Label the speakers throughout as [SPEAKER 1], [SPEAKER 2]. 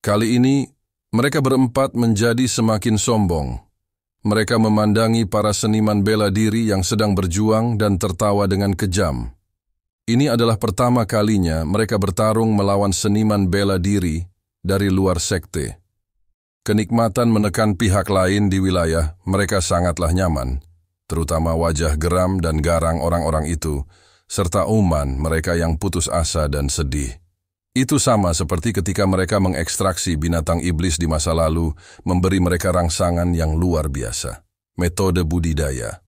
[SPEAKER 1] Kali ini, mereka berempat menjadi semakin sombong. Mereka memandangi para seniman bela diri yang sedang berjuang dan tertawa dengan kejam. Ini adalah pertama kalinya mereka bertarung melawan seniman bela diri dari luar sekte. Kenikmatan menekan pihak lain di wilayah mereka sangatlah nyaman, terutama wajah geram dan garang orang-orang itu, serta uman mereka yang putus asa dan sedih. Itu sama seperti ketika mereka mengekstraksi binatang iblis di masa lalu, memberi mereka rangsangan yang luar biasa. Metode budidaya.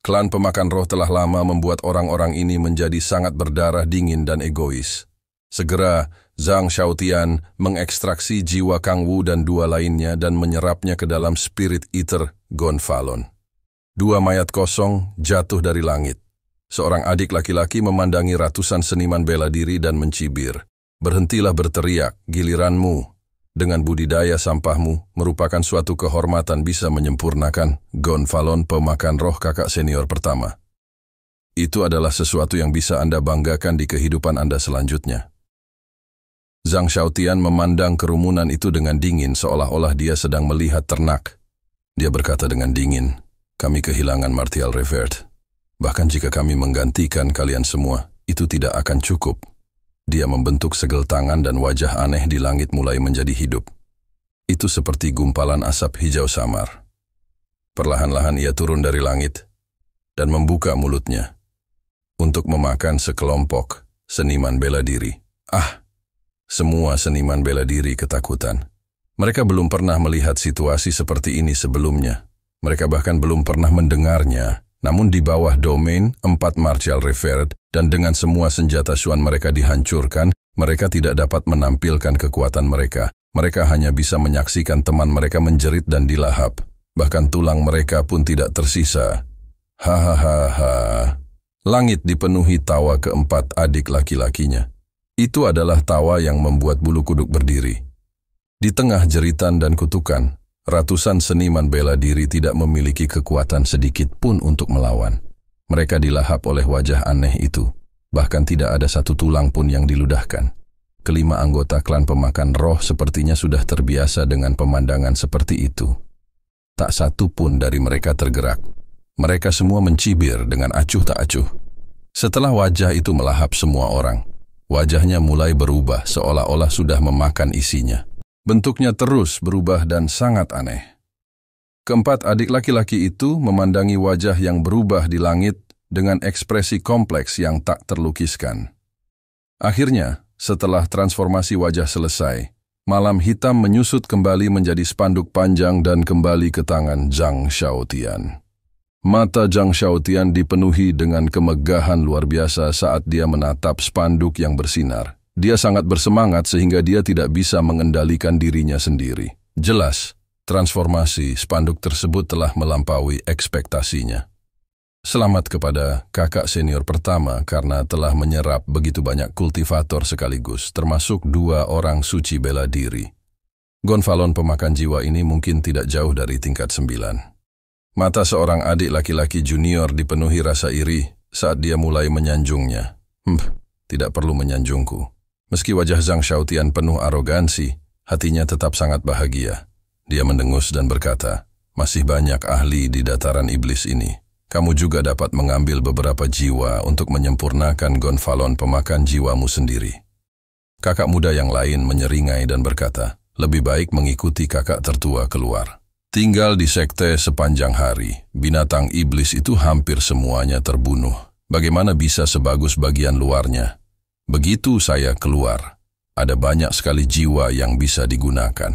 [SPEAKER 1] Klan pemakan roh telah lama membuat orang-orang ini menjadi sangat berdarah dingin dan egois. Segera, Zhang Xiaotian mengekstraksi jiwa Kang Wu dan dua lainnya dan menyerapnya ke dalam Spirit Eater Gonfalon. Dua mayat kosong jatuh dari langit. Seorang adik laki-laki memandangi ratusan seniman bela diri dan mencibir. Berhentilah berteriak, giliranmu. Dengan budidaya sampahmu merupakan suatu kehormatan bisa menyempurnakan Gonfalon pemakan roh kakak senior pertama. Itu adalah sesuatu yang bisa Anda banggakan di kehidupan Anda selanjutnya. Zhang Xiaotian memandang kerumunan itu dengan dingin seolah-olah dia sedang melihat ternak. Dia berkata dengan dingin, kami kehilangan Martial Revert. Bahkan jika kami menggantikan kalian semua, itu tidak akan cukup. Dia membentuk segel tangan dan wajah aneh di langit mulai menjadi hidup. Itu seperti gumpalan asap hijau samar. Perlahan-lahan ia turun dari langit dan membuka mulutnya untuk memakan sekelompok seniman bela diri. Semua seniman bela diri ketakutan. Mereka belum pernah melihat situasi seperti ini sebelumnya. Mereka bahkan belum pernah mendengarnya. Namun di bawah domain 4 Martial Revert dan dengan semua senjata Xuan mereka dihancurkan, mereka tidak dapat menampilkan kekuatan mereka. Mereka hanya bisa menyaksikan teman mereka menjerit dan dilahap. Bahkan tulang mereka pun tidak tersisa. Hahaha. Langit dipenuhi tawa keempat adik laki-lakinya. Itu adalah tawa yang membuat bulu kuduk berdiri. Di tengah jeritan dan kutukan, ratusan seniman bela diri tidak memiliki kekuatan sedikit pun untuk melawan. Mereka dilahap oleh wajah aneh itu. Bahkan tidak ada satu tulang pun yang diludahkan. Kelima anggota klan pemakan roh sepertinya sudah terbiasa dengan pemandangan seperti itu. Tak satu pun dari mereka tergerak. Mereka semua mencibir dengan acuh tak acuh. Setelah wajah itu melahap semua orang, wajahnya mulai berubah seolah-olah sudah memakan isinya. Bentuknya terus berubah dan sangat aneh. Keempat adik laki-laki itu memandangi wajah yang berubah di langit dengan ekspresi kompleks yang tak terlukiskan. Akhirnya, setelah transformasi wajah selesai, malam hitam menyusut kembali menjadi spanduk panjang dan kembali ke tangan Zhang Xiaotian. Mata Zhang Xiaotian dipenuhi dengan kemegahan luar biasa saat dia menatap spanduk yang bersinar. Dia sangat bersemangat sehingga dia tidak bisa mengendalikan dirinya sendiri. Jelas, transformasi spanduk tersebut telah melampaui ekspektasinya. Selamat kepada kakak senior pertama karena telah menyerap begitu banyak kultivator sekaligus, termasuk 2 orang suci bela diri. Gonfalon pemakan jiwa ini mungkin tidak jauh dari tingkat 9. Mata seorang adik laki-laki junior dipenuhi rasa iri saat dia mulai menyanjungnya. Tidak perlu menyanjungku. Meski wajah Zhang Xiaotian penuh arogansi, hatinya tetap sangat bahagia. Dia mendengus dan berkata, masih banyak ahli di dataran iblis ini. Kamu juga dapat mengambil beberapa jiwa untuk menyempurnakan Gonfalon pemakan jiwamu sendiri. Kakak muda yang lain menyeringai dan berkata, lebih baik mengikuti kakak tertua keluar. Tinggal di sekte sepanjang hari, binatang iblis itu hampir semuanya terbunuh. Bagaimana bisa sebagus bagian luarnya? Begitu saya keluar, ada banyak sekali jiwa yang bisa digunakan.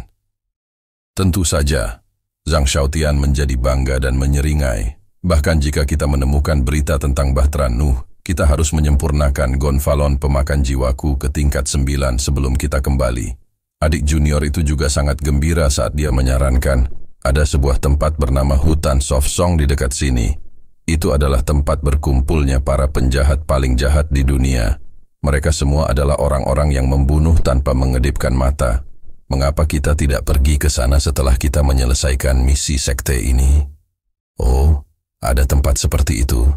[SPEAKER 1] Tentu saja, Zhang Xiaotian menjadi bangga dan menyeringai. Bahkan jika kita menemukan berita tentang Bahtera Nuh, kita harus menyempurnakan Gonfalon pemakan jiwaku ke tingkat 9 sebelum kita kembali. Adik junior itu juga sangat gembira saat dia menyarankan, ada sebuah tempat bernama Hutan Sofsong di dekat sini. Itu adalah tempat berkumpulnya para penjahat paling jahat di dunia. Mereka semua adalah orang-orang yang membunuh tanpa mengedipkan mata. Mengapa kita tidak pergi ke sana setelah kita menyelesaikan misi sekte ini? Oh, ada tempat seperti itu.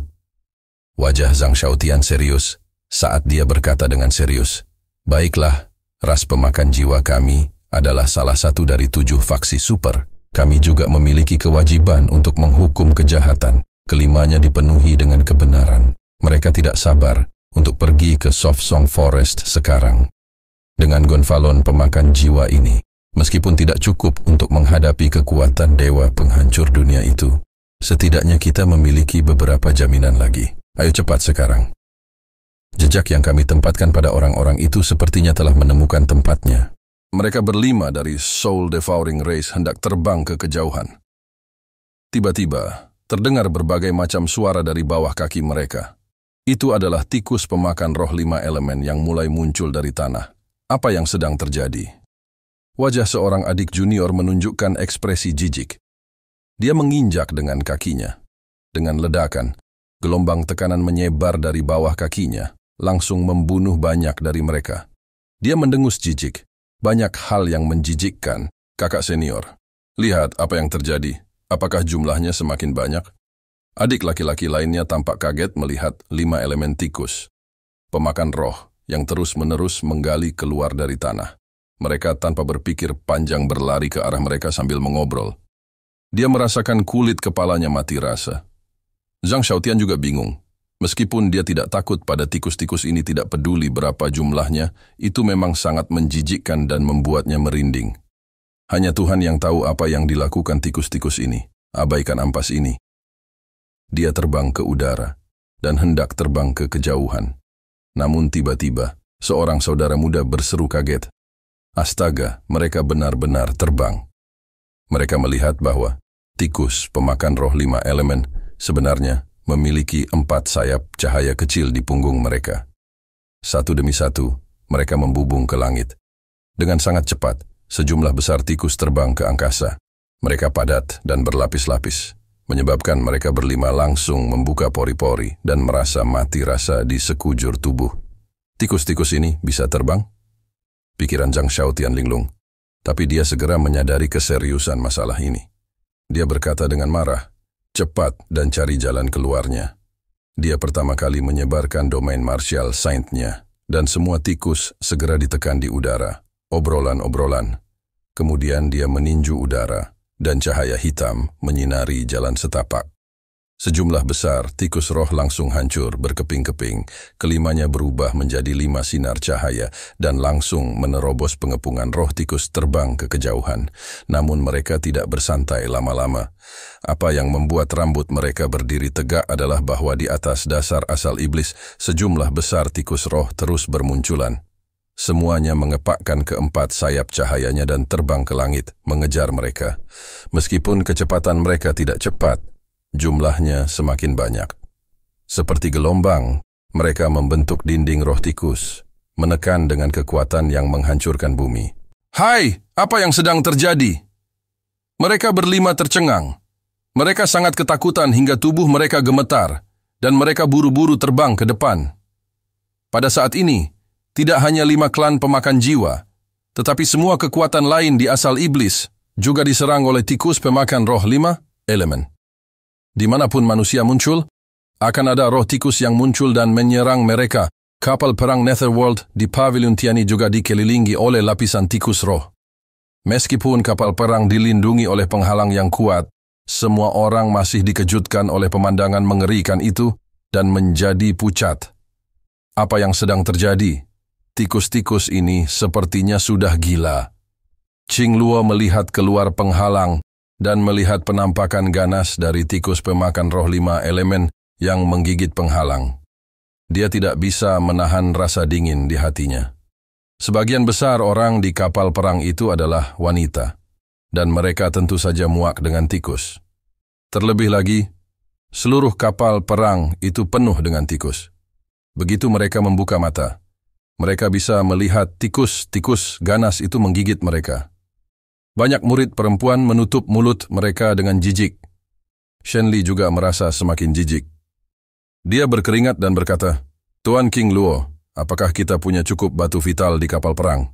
[SPEAKER 1] Wajah Zhang Xiaotian serius saat dia berkata dengan serius, baiklah, ras pemakan jiwa kami adalah salah satu dari 7 faksi super. Kami juga memiliki kewajiban untuk menghukum kejahatan. Kelimanya dipenuhi dengan kebenaran. Mereka tidak sabar untuk pergi ke Soft Song Forest sekarang. Dengan Gonfalon pemakan jiwa ini, meskipun tidak cukup untuk menghadapi kekuatan dewa penghancur dunia itu, setidaknya kita memiliki beberapa jaminan lagi. Ayo cepat sekarang. Jejak yang kami tempatkan pada orang-orang itu sepertinya telah menemukan tempatnya. Mereka berlima dari Soul Devouring Race hendak terbang ke kejauhan. Tiba-tiba, terdengar berbagai macam suara dari bawah kaki mereka. Itu adalah tikus pemakan roh 5 elemen yang mulai muncul dari tanah. Apa yang sedang terjadi? Wajah seorang adik junior menunjukkan ekspresi jijik. Dia menginjak dengan kakinya. Dengan ledakan, gelombang tekanan menyebar dari bawah kakinya, langsung membunuh banyak dari mereka. Dia mendengus jijik. Banyak hal yang menjijikkan, kakak senior. Lihat apa yang terjadi. Apakah jumlahnya semakin banyak? Adik laki-laki lainnya tampak kaget melihat 5 elemen tikus, pemakan roh yang terus-menerus menggali keluar dari tanah. Mereka tanpa berpikir panjang berlari ke arah mereka sambil mengobrol. Dia merasakan kulit kepalanya mati rasa. Zhang Xiaotian juga bingung. Meskipun dia tidak takut pada tikus-tikus ini, tidak peduli berapa jumlahnya, itu memang sangat menjijikkan dan membuatnya merinding. Hanya Tuhan yang tahu apa yang dilakukan tikus-tikus ini. Abaikan ampas ini. Dia terbang ke udara dan hendak terbang ke kejauhan. Namun tiba-tiba, seorang saudara muda berseru kaget. Astaga, mereka benar-benar terbang. Mereka melihat bahwa tikus pemakan roh 5 elemen sebenarnya memiliki 4 sayap cahaya kecil di punggung mereka. Satu demi satu, mereka membubung ke langit. Dengan sangat cepat, sejumlah besar tikus terbang ke angkasa. Mereka padat dan berlapis-lapis, menyebabkan mereka berlima langsung membuka pori-pori dan merasa mati rasa di sekujur tubuh. Tikus-tikus ini bisa terbang? Pikiran Zhang Xiaotian linglung, tapi dia segera menyadari keseriusan masalah ini. Dia berkata dengan marah, cepat dan cari jalan keluarnya. Dia pertama kali menyebarkan domain martial saint-nya, dan semua tikus segera ditekan di udara. Obrolan-obrolan. Kemudian dia meninju udara, dan cahaya hitam menyinari jalan setapak. Sejumlah besar tikus roh langsung hancur berkeping-keping. Kelimanya berubah menjadi 5 sinar cahaya dan langsung menerobos pengepungan roh tikus terbang ke kejauhan. Namun mereka tidak bersantai lama-lama. Apa yang membuat rambut mereka berdiri tegak adalah bahwa di atas dasar asal iblis, sejumlah besar tikus roh terus bermunculan. Semuanya mengepakkan keempat sayap cahayanya dan terbang ke langit, mengejar mereka. Meskipun kecepatan mereka tidak cepat, jumlahnya semakin banyak. Seperti gelombang, mereka membentuk dinding roh tikus, menekan dengan kekuatan yang menghancurkan bumi. Hai, apa yang sedang terjadi? Mereka berlima tercengang. Mereka sangat ketakutan hingga tubuh mereka gemetar, dan mereka buru-buru terbang ke depan. Pada saat ini, tidak hanya 5 klan pemakan jiwa, tetapi semua kekuatan lain di asal iblis juga diserang oleh tikus pemakan roh 5 elemen. Dimanapun manusia muncul, akan ada roh tikus yang muncul dan menyerang mereka. Kapal perang Netherworld di Pavilion Tiani juga dikelilingi oleh lapisan tikus roh. Meskipun kapal perang dilindungi oleh penghalang yang kuat, semua orang masih dikejutkan oleh pemandangan mengerikan itu dan menjadi pucat. Apa yang sedang terjadi? Tikus-tikus ini sepertinya sudah gila. Qing Luo melihat keluar penghalang dan melihat penampakan ganas dari tikus pemakan roh 5 elemen yang menggigit penghalang. Dia tidak bisa menahan rasa dingin di hatinya. Sebagian besar orang di kapal perang itu adalah wanita, dan mereka tentu saja muak dengan tikus. Terlebih lagi, seluruh kapal perang itu penuh dengan tikus. Begitu mereka membuka mata, mereka bisa melihat tikus-tikus ganas itu menggigit mereka. Banyak murid perempuan menutup mulut mereka dengan jijik. Shen Li juga merasa semakin jijik. Dia berkeringat dan berkata, Tuan Qing Luo, apakah kita punya cukup batu vital di kapal perang?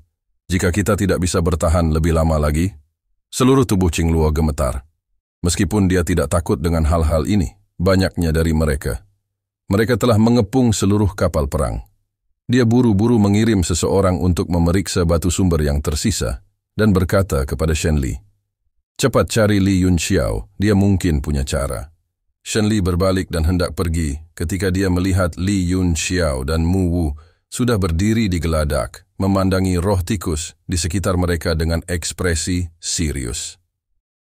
[SPEAKER 1] Jika kita tidak bisa bertahan lebih lama lagi? Seluruh tubuh Qing Luo gemetar. Meskipun dia tidak takut dengan hal-hal ini, banyaknya dari mereka. Mereka telah mengepung seluruh kapal perang. Dia buru-buru mengirim seseorang untuk memeriksa batu sumber yang tersisa, dan berkata kepada Shen Li, "Cepat cari Li Yunxiao, dia mungkin punya cara." Shen Li berbalik dan hendak pergi ketika dia melihat Li Yunxiao dan Mu Wu sudah berdiri di geladak, memandangi roh tikus di sekitar mereka dengan ekspresi serius.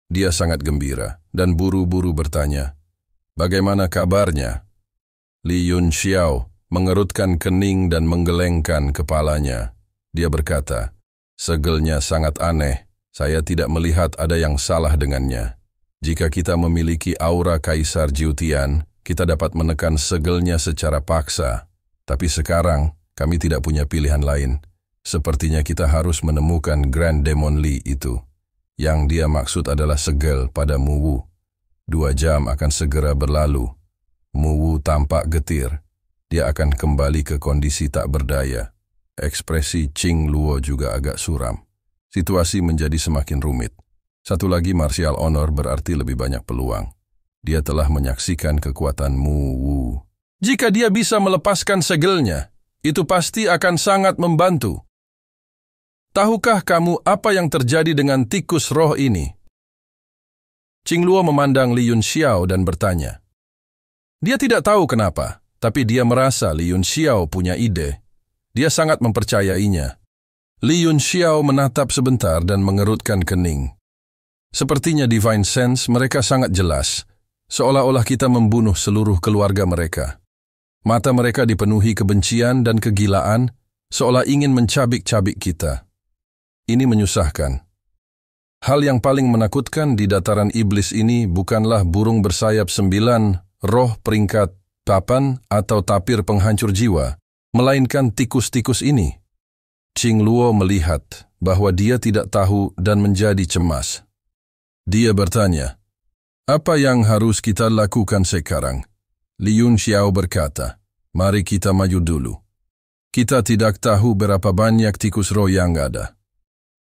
[SPEAKER 1] Dia sangat gembira dan buru-buru bertanya, "Bagaimana kabarnya?" Li Yunxiao mengerutkan kening dan menggelengkan kepalanya. Dia berkata, "Segelnya sangat aneh. Saya tidak melihat ada yang salah dengannya. Jika kita memiliki aura Kaisar Jiutian, kita dapat menekan segelnya secara paksa. Tapi sekarang, kami tidak punya pilihan lain. Sepertinya kita harus menemukan Grand Demon Li itu. Yang dia maksud adalah segel pada Mu Wu. 2 jam akan segera berlalu. Mu Wu tampak getir. Dia akan kembali ke kondisi tak berdaya." Ekspresi Qing Luo juga agak suram. Situasi menjadi semakin rumit. Satu lagi martial honor berarti lebih banyak peluang. Dia telah menyaksikan kekuatan Mu Wu. Jika dia bisa melepaskan segelnya, itu pasti akan sangat membantu. Tahukah kamu apa yang terjadi dengan tikus roh ini? Qing Luo memandang Li Yunxiao dan bertanya. Dia tidak tahu kenapa, tapi dia merasa Li Yunxiao punya ide. Dia sangat mempercayainya. Li Yunxiao menatap sebentar dan mengerutkan kening. Sepertinya Divine Sense mereka sangat jelas, seolah-olah kita membunuh seluruh keluarga mereka. Mata mereka dipenuhi kebencian dan kegilaan, seolah ingin mencabik-cabik kita. Ini menyusahkan. Hal yang paling menakutkan di dataran iblis ini bukanlah burung bersayap 9, roh peringkat 8 atau tapir penghancur jiwa, melainkan tikus-tikus ini. Qing Luo melihat bahwa dia tidak tahu dan menjadi cemas. Dia bertanya, "Apa yang harus kita lakukan sekarang?" Li Yunxiao berkata, "Mari kita maju dulu. Kita tidak tahu berapa banyak tikus roh yang ada.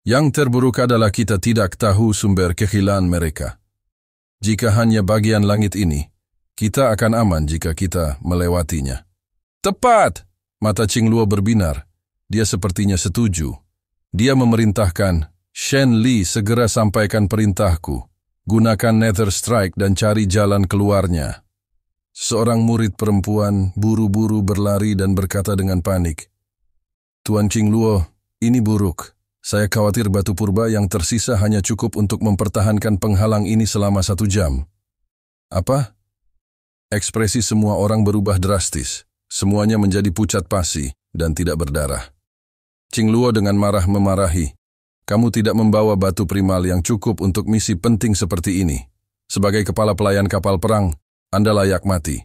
[SPEAKER 1] Yang terburuk adalah kita tidak tahu sumber kehilangan mereka. Jika hanya bagian langit ini, kita akan aman jika kita melewatinya." "Tepat!" Mata Qing Luo berbinar. Dia sepertinya setuju. Dia memerintahkan, "Shen Li segera sampaikan perintahku. Gunakan Nether Strike dan cari jalan keluarnya." Seorang murid perempuan buru-buru berlari dan berkata dengan panik, "Tuan Qing Luo, ini buruk. Saya khawatir batu purba yang tersisa hanya cukup untuk mempertahankan penghalang ini selama 1 jam." "Apa?" Ekspresi semua orang berubah drastis. Semuanya menjadi pucat pasi dan tidak berdarah. Qing Luo dengan marah memarahi, "Kamu tidak membawa batu primal yang cukup untuk misi penting seperti ini. Sebagai kepala pelayan kapal perang, Anda layak mati."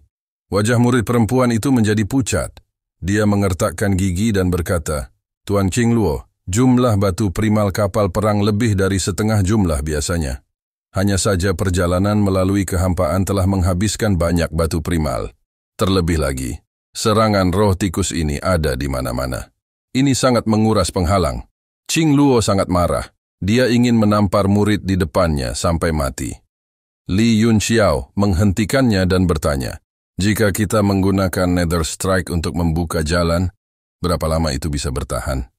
[SPEAKER 1] Wajah murid perempuan itu menjadi pucat. Dia mengertakkan gigi dan berkata, "Tuan Qing Luo, jumlah batu primal kapal perang lebih dari setengah jumlah biasanya. Hanya saja perjalanan melalui kehampaan telah menghabiskan banyak batu primal. Terlebih lagi, serangan roh tikus ini ada di mana-mana. Ini sangat menguras penghalang." Qing Luo sangat marah. Dia ingin menampar murid di depannya sampai mati. Li Yunxiao menghentikannya dan bertanya, "Jika kita menggunakan Nether Strike untuk membuka jalan, berapa lama itu bisa bertahan?"